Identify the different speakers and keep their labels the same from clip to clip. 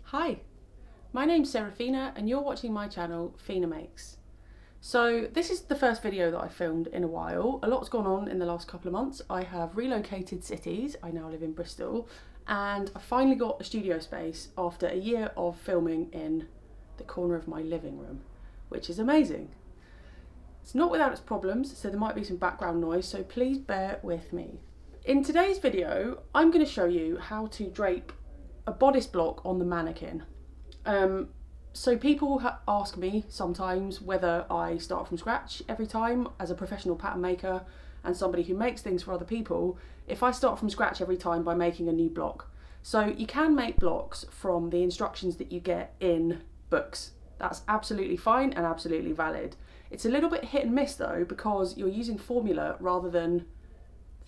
Speaker 1: Hi, my name's Serafina and you're watching my channel Fina Makes. So this is the first video that I filmed in a while. A lot's gone on in the last couple of months. I have relocated cities. I now live in Bristol and I finally got a studio space after a year of filming in the corner of my living room, which is amazing. It's not without its problems, so there might be some background noise, so please bear with me. In today's video, I'm going to show you how to drape a bodice block on the mannequin. So people ask me sometimes whether I start from scratch every time as a professional pattern maker and somebody who makes things for other people, if I start from scratch every time by making a new block. So you can make blocks from the instructions that you get in books. That's absolutely fine and absolutely valid. It's a little bit hit and miss though, because you're using formula rather than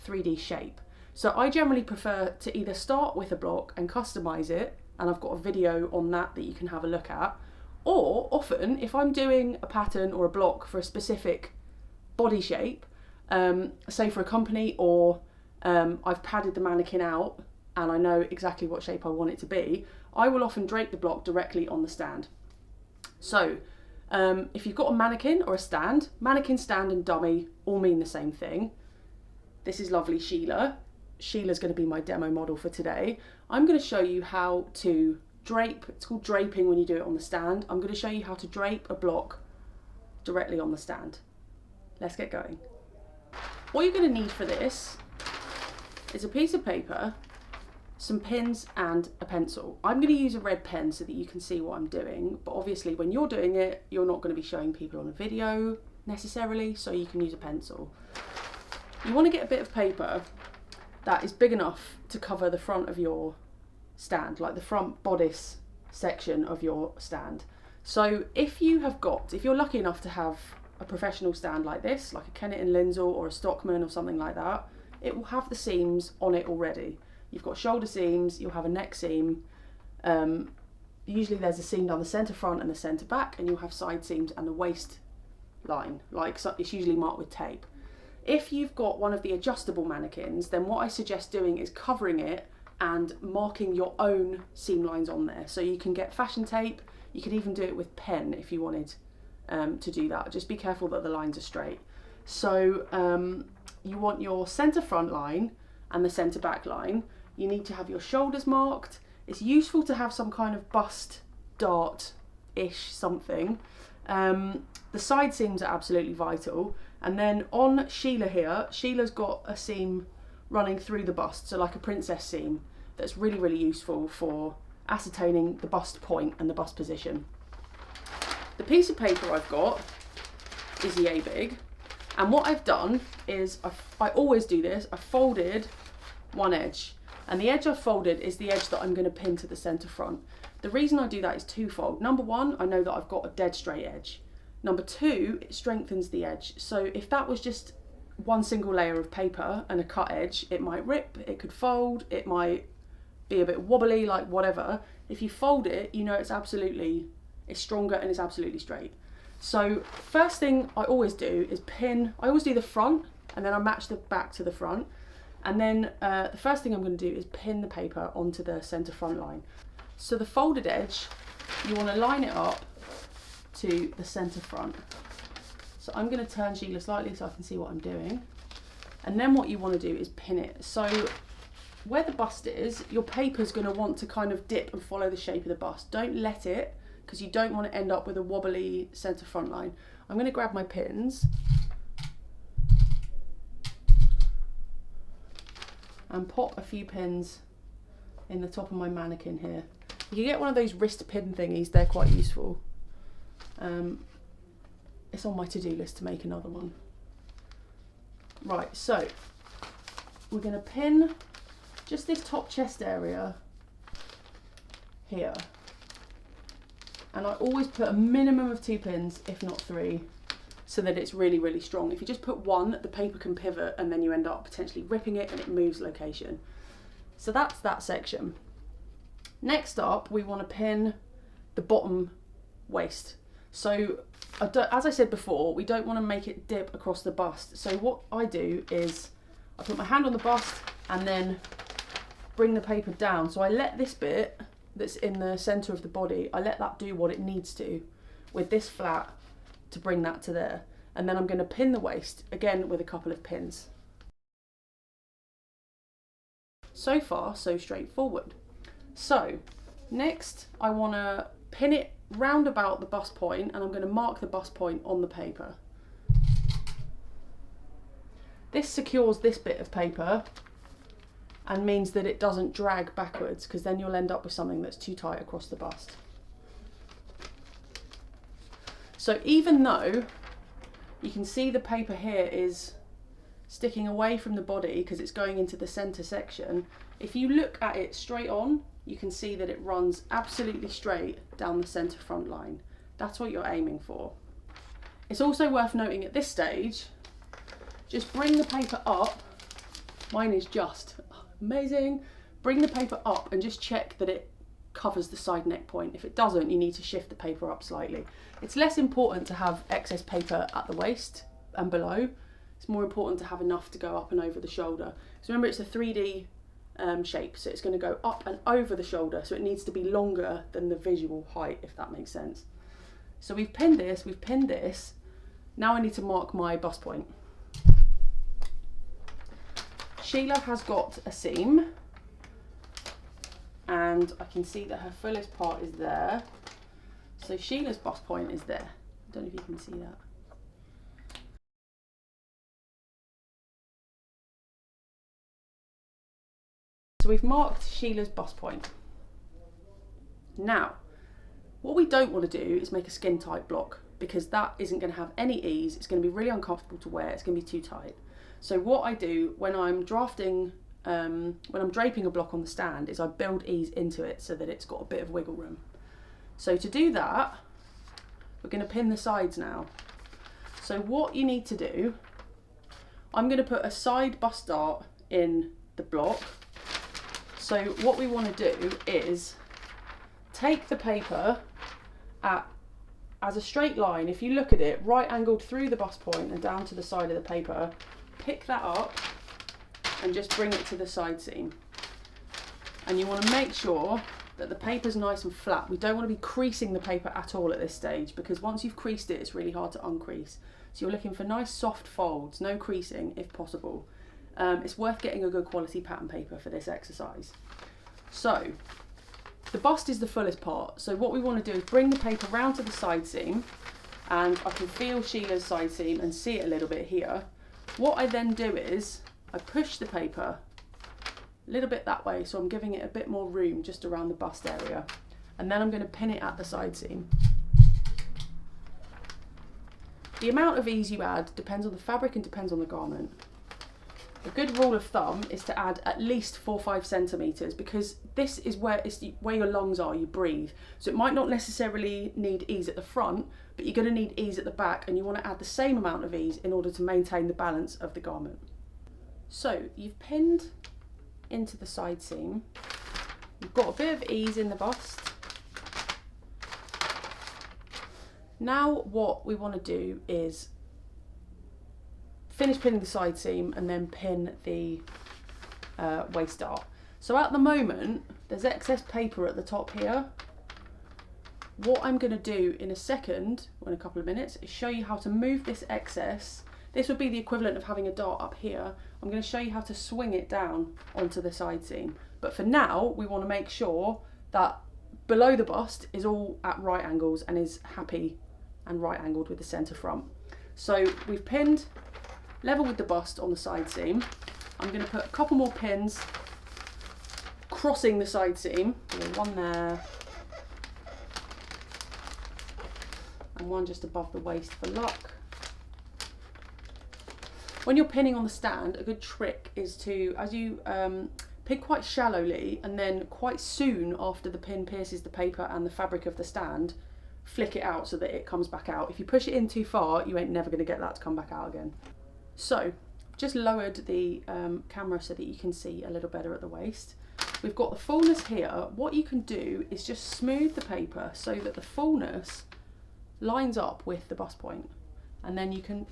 Speaker 1: 3D shape. So I generally prefer to either start with a block and customize it, and I've got a video on that you can have a look at, or often if I'm doing a pattern or a block for a specific body shape, say for a company, or I've padded the mannequin out and I know exactly what shape I want it to be, I will often drape the block directly on the stand. So if you've got a mannequin or a stand, mannequin, stand and dummy all mean the same thing. This is lovely Sheila. Sheila's going to be my demo model for today. I'm going to show you how to drape. It's called draping when you do it on the stand. I'm going to show you how to drape a block directly on the stand. Let's get going. What you're going to need for this is a piece of paper, some pins and a pencil. I'm going to use a red pen so that you can see what I'm doing, but obviously when you're doing it, you're not going to be showing people on a video necessarily, so you can use a pencil. You want to get a bit of paper that is big enough to cover the front of your stand, like the front bodice section of your stand. So if you're lucky enough to have a professional stand like this, like a Kennet and Lindsell or a Stockman or something like that, it will have the seams on it already. You've got shoulder seams, you'll have a neck seam. Usually there's a seam down the centre front and the centre back, and you'll have side seams and the waist line, it's usually marked with tape. If you've got one of the adjustable mannequins, then what I suggest doing is covering it and marking your own seam lines on there. So you can get fashion tape, you can even do it with pen if you wanted to do that. Just be careful that the lines are straight. So you want your centre front line and the centre back line. You need to have your shoulders marked. It's useful to have some kind of bust dart-ish something. The side seams are absolutely vital. And then on Sheila here, Sheila's got a seam running through the bust, so like a princess seam, that's really, really useful for ascertaining the bust point and the bust position. The piece of paper I've got is yay big, and what I've done is, I always do this, I've folded one edge, and the edge I've folded is the edge that I'm going to pin to the centre front. The reason I do that is twofold. Number one, I know that I've got a dead straight edge. Number two, it strengthens the edge. So if that was just one single layer of paper and a cut edge, it might rip, it could fold, it might be a bit wobbly, like whatever. If you fold it, you know it's stronger and it's absolutely straight. So first thing I always do is pin. I always do the front and then I match the back to the front. And then the first thing I'm going to do is pin the paper onto the centre front line. So the folded edge, you want to line it up to the centre front. So I'm going to turn Sheila slightly so I can see what I'm doing. And then what you want to do is pin it. So where the bust is, your paper's going to want to kind of dip and follow the shape of the bust. Don't let it, because you don't want to end up with a wobbly centre front line. I'm going to grab my pins and pop a few pins in the top of my mannequin here. You can get one of those wrist pin thingies, they're quite useful. It's on my to-do list to make another one. Right, so we're going to pin just this top chest area here. And I always put a minimum of 2 pins, if not 3, so that it's really, really strong. If you just put 1, the paper can pivot and then you end up potentially ripping it and it moves location. So that's that section. Next up, we want to pin the bottom waist. So as I said before, we don't want to make it dip across the bust. So what I do is I put my hand on the bust and then bring the paper down. So I let this bit that's in the centre of the body, I let that do what it needs to with this flat to bring that to there. And then I'm going to pin the waist, again with a couple of pins. So far, so straightforward. So next I want to pin it round about the bust point, and I'm going to mark the bust point on the paper. This secures this bit of paper and means that it doesn't drag backwards, because then you'll end up with something that's too tight across the bust. So even though you can see the paper here is sticking away from the body because it's going into the centre section, if you look at it straight on, you can see that it runs absolutely straight down the centre front line. That's what you're aiming for. It's also worth noting at this stage, just bring the paper up. Mine is just amazing. Bring the paper up and just check that it covers the side neck point. If it doesn't, you need to shift the paper up slightly. It's less important to have excess paper at the waist and below. It's more important to have enough to go up and over the shoulder. So remember, it's a 3D shape, so it's going to go up and over the shoulder, so it needs to be longer than the visual height, if that makes sense. So we've pinned this. Now I need to mark my bust point. Sheila has got a seam, and I can see that her fullest part is there. So Sheila's bust point is there. I don't know if you can see that. So we've marked Sheila's bust point. Now, what we don't want to do is make a skin tight block, because that isn't going to have any ease. It's going to be really uncomfortable to wear. It's going to be too tight. So what I do when I'm drafting, when I'm draping a block on the stand, is I build ease into it so that it's got a bit of wiggle room. So to do that, we're going to pin the sides now. So what you need to do, I'm going to put a side bust dart in the block. So what we want to do is take the paper as a straight line. If you look at it, right angled through the bust point and down to the side of the paper, pick that up and just bring it to the side seam. And you want to make sure that the paper's nice and flat. We don't want to be creasing the paper at all at this stage, because once you've creased it, it's really hard to uncrease. So you're looking for nice soft folds, no creasing if possible. It's worth getting a good quality pattern paper for this exercise. So the bust is the fullest part. So what we want to do is bring the paper round to the side seam, and I can feel Sheila's side seam and see it a little bit here. What I then do is I push the paper a little bit that way, so I'm giving it a bit more room just around the bust area, and then I'm going to pin it at the side seam. The amount of ease you add depends on the fabric and depends on the garment. A good rule of thumb is to add at least 4 or 5 centimetres, because this is where your lungs are, you breathe. So it might not necessarily need ease at the front, but you're going to need ease at the back, and you want to add the same amount of ease in order to maintain the balance of the garment. So you've pinned into the side seam, you've got a bit of ease in the bust. Now what we want to do is finish pinning the side seam and then pin the waist dart. So at the moment there's excess paper at the top here. What I'm going to do in a second, or in a couple of minutes, is show you how to move this excess. This would be the equivalent of having a dart up here. I'm going to show you how to swing it down onto the side seam. But for now, we want to make sure that below the bust is all at right angles and is happy and right angled with the centre front. So we've pinned level with the bust on the side seam. I'm going to put a couple more pins crossing the side seam. One there and one just above the waist for luck. When you're pinning on the stand, a good trick is to, as you pin quite shallowly, and then quite soon after the pin pierces the paper and the fabric of the stand, flick it out so that it comes back out. If you push it in too far, you ain't never going to get that to come back out again. So just lowered the camera so that you can see a little better at the waist. We've got the fullness here. What you can do is just smooth the paper so that the fullness lines up with the bust point, and then you can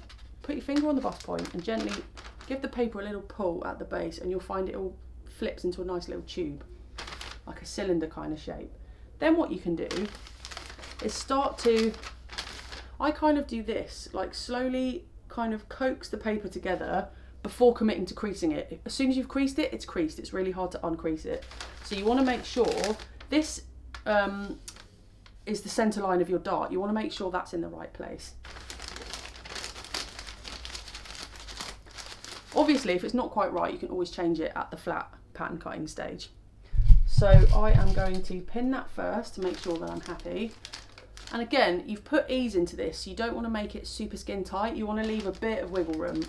Speaker 1: put your finger on the bust point and gently give the paper a little pull at the base, and you'll find it all flips into a nice little tube. like a cylinder kind of shape. Then what you can do is start to, I kind of do this, like slowly kind of coax the paper together before committing to creasing it. As soon as you've creased it, it's creased. It's really hard to uncrease it. So you want to make sure this is the center line of your dart. You want to make sure that's in the right place. Obviously, if it's not quite right, you can always change it at the flat pattern cutting stage. So I am going to pin that first to make sure that I'm happy. And again, you've put ease into this. You don't want to make it super skin tight. You want to leave a bit of wiggle room.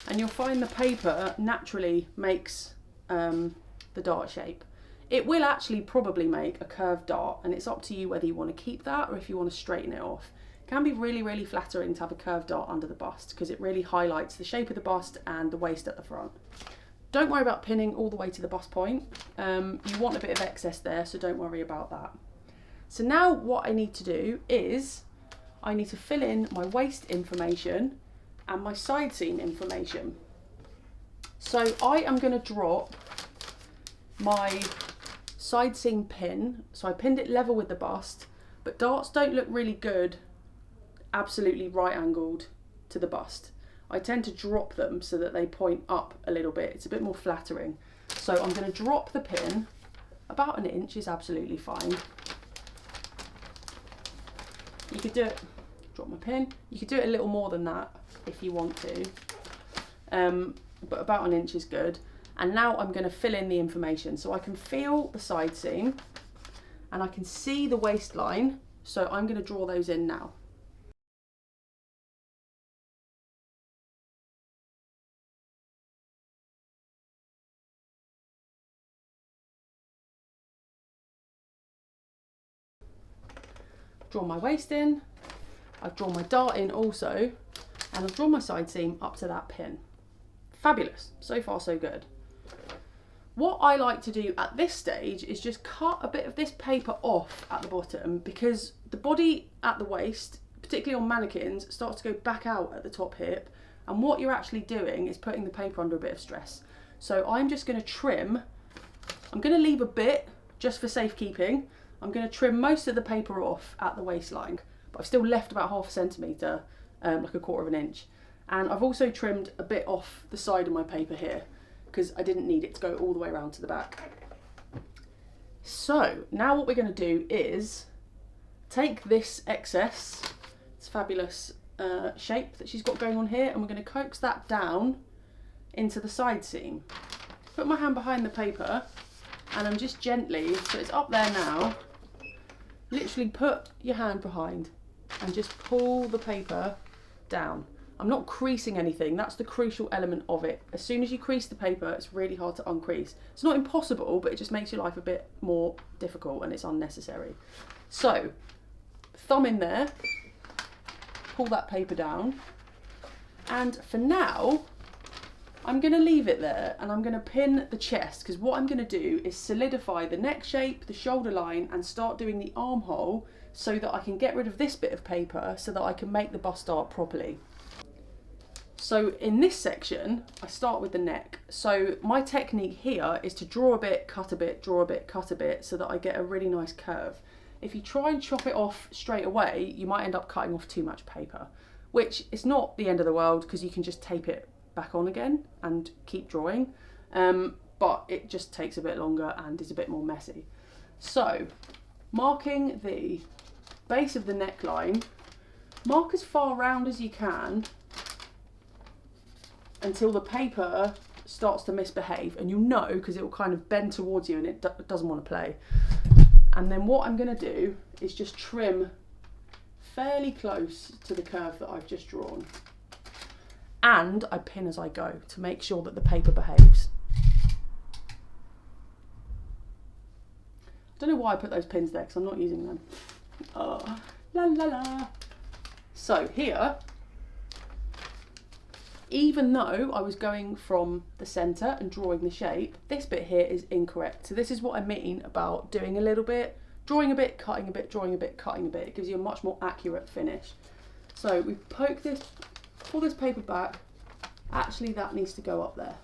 Speaker 1: And you'll find the paper naturally makes the dart shape. It will actually probably make a curved dart, and it's up to you whether you want to keep that or if you want to straighten it off. It can be really, really flattering to have a curved dart under the bust because it really highlights the shape of the bust and the waist at the front. Don't worry about pinning all the way to the bust point. You want a bit of excess there, so don't worry about that. So now what I need to do is I need to fill in my waist information and my side seam information. So I am going to drop my side seam pin. So I pinned it level with the bust, but darts don't look really good absolutely right angled to the bust. I tend to drop them so that they point up a little bit. It's a bit more flattering. So I'm going to drop the pin. About an inch is absolutely fine. You could do it, drop my pin. You could do it a little more than that if you want to. But about an inch is good. And now I'm going to fill in the information. So I can feel the side seam and I can see the waistline. So I'm going to draw those in now. Draw my waist in, I've drawn my dart in also, and I've drawn my side seam up to that pin. Fabulous, so far so good. What I like to do at this stage is just cut a bit of this paper off at the bottom because the body at the waist, particularly on mannequins, starts to go back out at the top hip, and what you're actually doing is putting the paper under a bit of stress. So I'm just going to trim, I'm going to leave a bit just for safekeeping. I'm going to trim most of the paper off at the waistline, but I've still left about ½ centimetre, like a quarter of an inch. And I've also trimmed a bit off the side of my paper here because I didn't need it to go all the way around to the back. So now what we're going to do is take this excess, it's fabulous shape that she's got going on here, and we're going to coax that down into the side seam. Put my hand behind the paper and I'm just gently, so it's up there now, literally put your hand behind and just pull the paper down. I'm not creasing anything, that's the crucial element of it. As soon as you crease the paper, it's really hard to uncrease. It's not impossible, but it just makes your life a bit more difficult and it's unnecessary. So, thumb in there, pull that paper down, and for now, I'm going to leave it there and I'm going to pin the chest because what I'm going to do is solidify the neck shape, the shoulder line, and start doing the armhole so that I can get rid of this bit of paper so that I can make the bust dart properly. So in this section, I start with the neck. So my technique here is to draw a bit, cut a bit, draw a bit, cut a bit so that I get a really nice curve. If you try and chop it off straight away, you might end up cutting off too much paper, which is not the end of the world because you can just tape it back on again and keep drawing, but it just takes a bit longer and is a bit more messy. So marking the base of the neckline, mark as far round as you can until the paper starts to misbehave, and you'll know because it will kind of bend towards you and it doesn't want to play. And then what I'm going to do is just trim fairly close to the curve that I've just drawn. And I pin as I go to make sure that the paper behaves. I don't know why I put those pins there because I'm not using them. Oh, la la la. So here, even though I was going from the centre and drawing the shape, this bit here is incorrect. So this is what I mean about doing a little bit, drawing a bit, cutting a bit, drawing a bit, cutting a bit. It gives you a much more accurate finish. So we poke this, pull this paper back. Actually, that needs to go up there.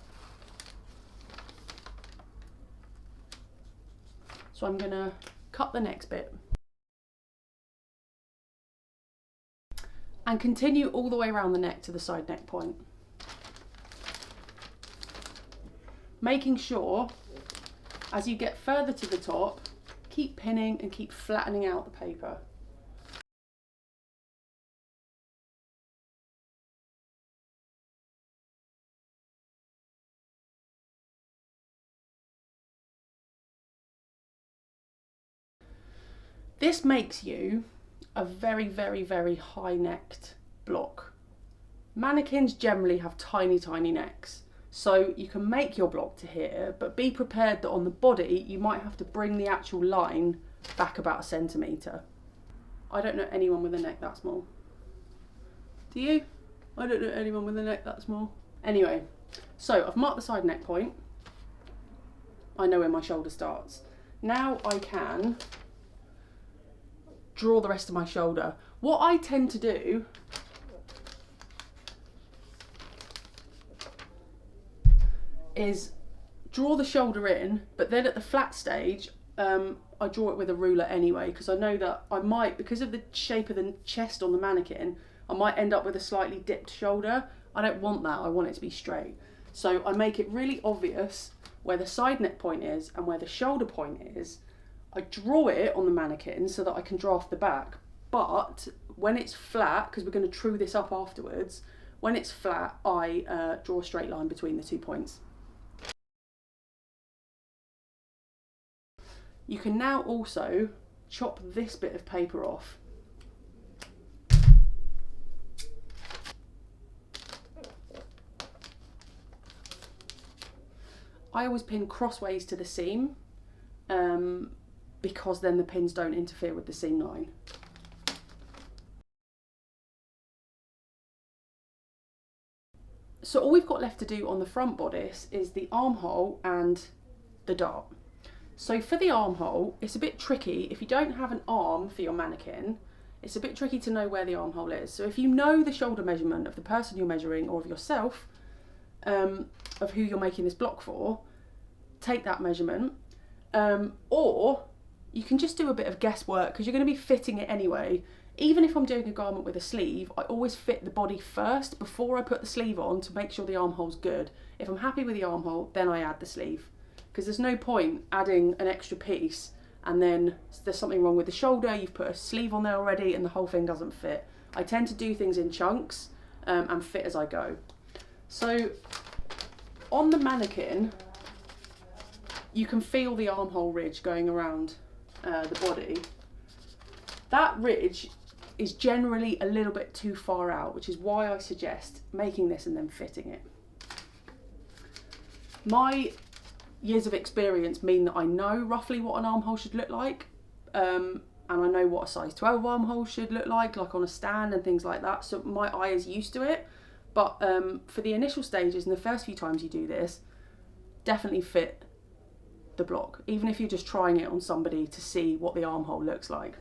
Speaker 1: So I'm going to cut the next bit and continue all the way around the neck to the side neck point, making sure as you get further to the top, keep pinning and keep flattening out the paper. This makes you a very, very, very high-necked block. Mannequins generally have tiny, tiny necks, so you can make your block to here, but be prepared that on the body you might have to bring the actual line back about 1 centimetre. I don't know anyone with a neck that small. Do you? I don't know anyone with a neck that small. Anyway, so I've marked the side neck point. I know where my shoulder starts. Now I can draw the rest of my shoulder. What I tend to do is draw the shoulder in, but then at the flat stage I draw it with a ruler anyway, because I know that I might, because of the shape of the chest on the mannequin, I might end up with a slightly dipped shoulder. I don't want that, I want it to be straight. So I make it really obvious where the side neck point is and where the shoulder point is. I draw it on the mannequin so that I can draft the back, but when it's flat, because we're going to true this up afterwards, when it's flat I draw a straight line between the 2 points. You can now also chop this bit of paper off. I always pin crossways to the seam, because then the pins don't interfere with the seam line. So all we've got left to do on the front bodice is the armhole and the dart. So for the armhole, it's a bit tricky. If you don't have an arm for your mannequin, it's a bit tricky to know where the armhole is. So if you know the shoulder measurement of the person you're measuring or of yourself, of who you're making this block for, take that measurement, or you can just do a bit of guesswork because you're going to be fitting it anyway. Even if I'm doing a garment with a sleeve, I always fit the body first before I put the sleeve on to make sure the armhole's good. If I'm happy with the armhole, then I add the sleeve, because there's no point adding an extra piece and then there's something wrong with the shoulder, you've put a sleeve on there already and the whole thing doesn't fit. I tend to do things in chunks and fit as I go. So on the mannequin, you can feel the armhole ridge going around the body. That ridge is generally a little bit too far out, which is why I suggest making this and then fitting it. My years of experience mean that I know roughly what an armhole should look like, and I know what a size 12 armhole should look like on a stand and things like that, so my eye is used to it. But for the initial stages and the first few times you do this, definitely fit the block, even if you're just trying it on somebody to see what the armhole looks like.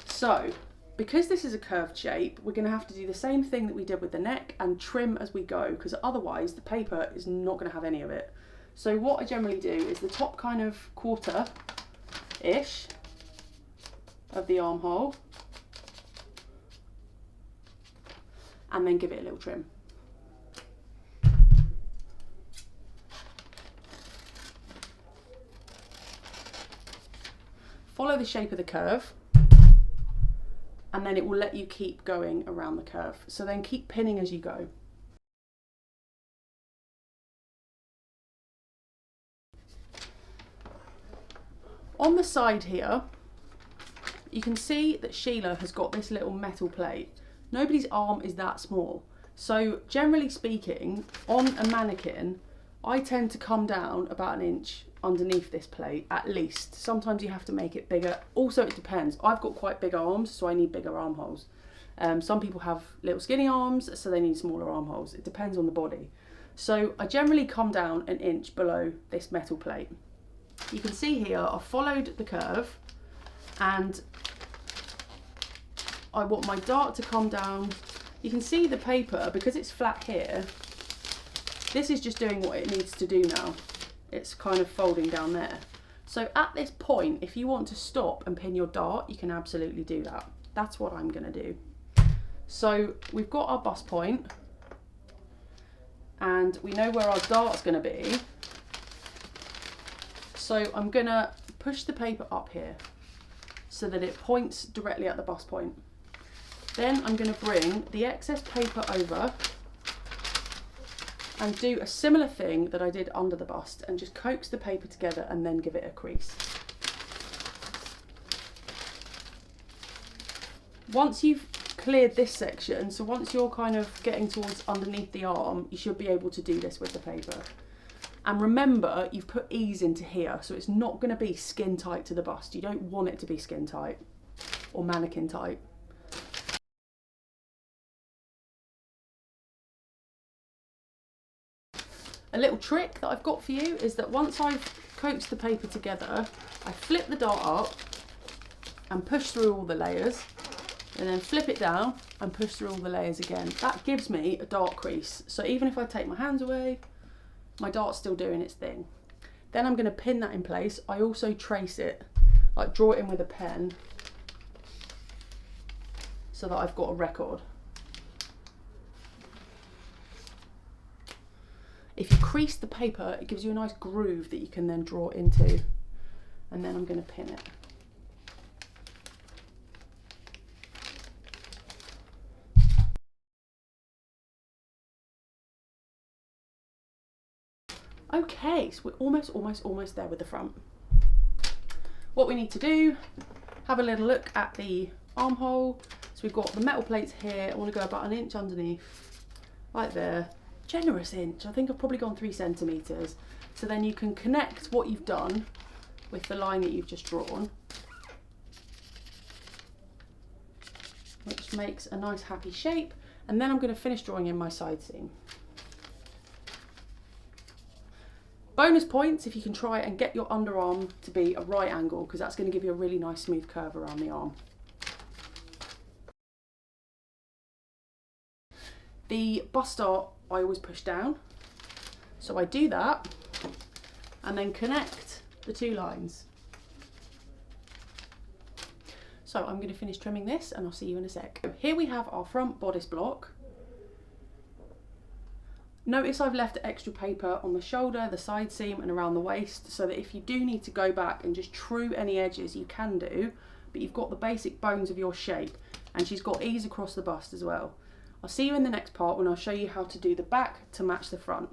Speaker 1: So because this is a curved shape, we're going to have to do the same thing that we did with the neck and trim as we go, because otherwise the paper is not going to have any of it. So what I generally do is the top kind of quarter-ish of the armhole, and then give it a little trim. Follow the shape of the curve, and then it will let you keep going around the curve. So then keep pinning as you go. On the side here, you can see that Sheila has got this little metal plate. Nobody's arm is that small. So generally speaking, on a mannequin, I tend to come down about 1 inch underneath this plate, at least. Sometimes you have to make it bigger. Also, it depends. I've got quite big arms, so I need bigger armholes. Some people have little skinny arms, so they need smaller armholes. It depends on the body. So I generally come down 1 inch below this metal plate. You can see here I've followed the curve and I want my dart to come down. You can see the paper, because it's flat here, this is just doing what it needs to do now. It's kind of folding down there. So at this point, if you want to stop and pin your dart, you can absolutely do that. That's what I'm going to do. So we've got our bust point and we know where our dart's going to be. So I'm going to push the paper up here so that it points directly at the bust point. Then I'm going to bring the excess paper over and do a similar thing that I did under the bust and just coax the paper together and then give it a crease. Once you've cleared this section, so once you're kind of getting towards underneath the arm, you should be able to do this with the paper. And remember, you've put ease into here, so it's not going to be skin tight to the bust. You don't want it to be skin tight or mannequin tight. A little trick that I've got for you is that once I've coaxed the paper together, I flip the dart up and push through all the layers, and then flip it down and push through all the layers again. That gives me a dart crease. So even if I take my hands away, my dart's still doing its thing. Then I'm going to pin that in place. I also trace it, like draw it in with a pen, so that I've got a record. If you crease the paper, it gives you a nice groove that you can then draw into. And then I'm going to pin it. Okay, so we're almost there with the front. What we need to do, have a little look at the armhole. So we've got the metal plates here. I want to go about 1 inch underneath, right there. Generous inch. I think I've probably gone 3 centimeters. So then you can connect what you've done with the line that you've just drawn, which makes a nice happy shape. And then I'm going to finish drawing in my side seam. Bonus points if you can try and get your underarm to be a right angle, because that's going to give you a really nice smooth curve around the arm. The bust dart I always push down, so I do that and then connect the 2 lines. So I'm going to finish trimming this and I'll see you in a sec. Here we have our front bodice block. Notice I've left extra paper on the shoulder, the side seam and around the waist, so that if you do need to go back and just true any edges, you can do, but you've got the basic bones of your shape, and she's got ease across the bust as well. I'll see you in the next part when I'll show you how to do the back to match the front.